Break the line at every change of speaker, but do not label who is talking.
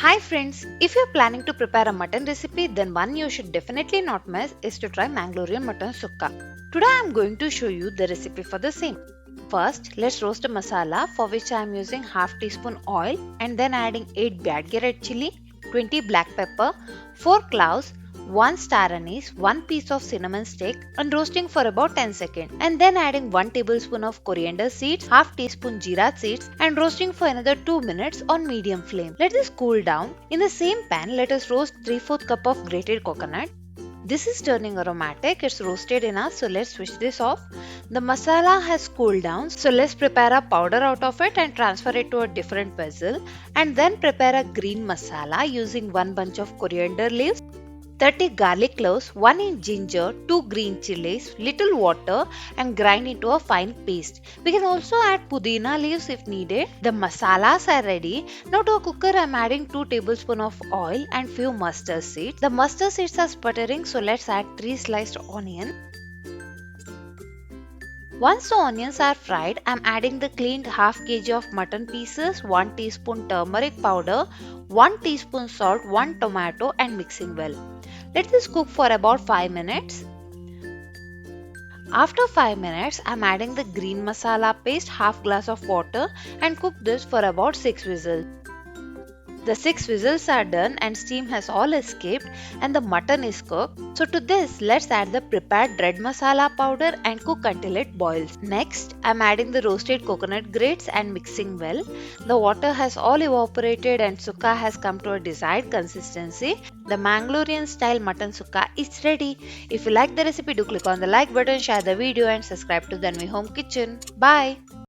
Hi friends, if you're planning to prepare a mutton recipe, then one you should definitely not miss is to try Mangalorean mutton sukka. Today I am going to show you the recipe for the same. First, let's roast a masala for which I am using half teaspoon oil and then adding 8 badge red chili, 20 black pepper, 4 cloves, 1 star anise, 1 piece of cinnamon stick and roasting for about 10 seconds and then adding 1 tablespoon of coriander seeds, half teaspoon jeera seeds and roasting for another 2 minutes on medium flame. Let this cool down. In the same pan, let us roast 3/4 cup of grated coconut. This is turning aromatic, it's roasted enough, so let's switch this off. The masala has cooled down, so let's prepare a powder out of it and transfer it to a different vessel and then prepare a green masala using 1 bunch of coriander leaves, 30 garlic cloves, 1 inch ginger, 2 green chilies, little water and grind into a fine paste. We can also add pudina leaves if needed. The masalas are ready. Now to a cooker I am adding 2 tablespoons of oil and few mustard seeds. The mustard seeds are sputtering, so let's add 3 sliced onions. Once the onions are fried, I am adding the cleaned half kg of mutton pieces, 1 teaspoon turmeric powder, 1 teaspoon salt, 1 tomato and mixing well. Let this cook for about 5 minutes. After 5 minutes, I am adding the green masala paste, half glass of water and cook this for about 6 whistles. The 6 whistles are done and steam has all escaped and the mutton is cooked. So to this, let's add the prepared red masala powder and cook until it boils. Next, I am adding the roasted coconut grates and mixing well. The water has all evaporated and sukka has come to a desired consistency. The Mangalorean style mutton sukka is ready. If you like the recipe, do click on the like button, share the video and subscribe to the Home Kitchen. Bye!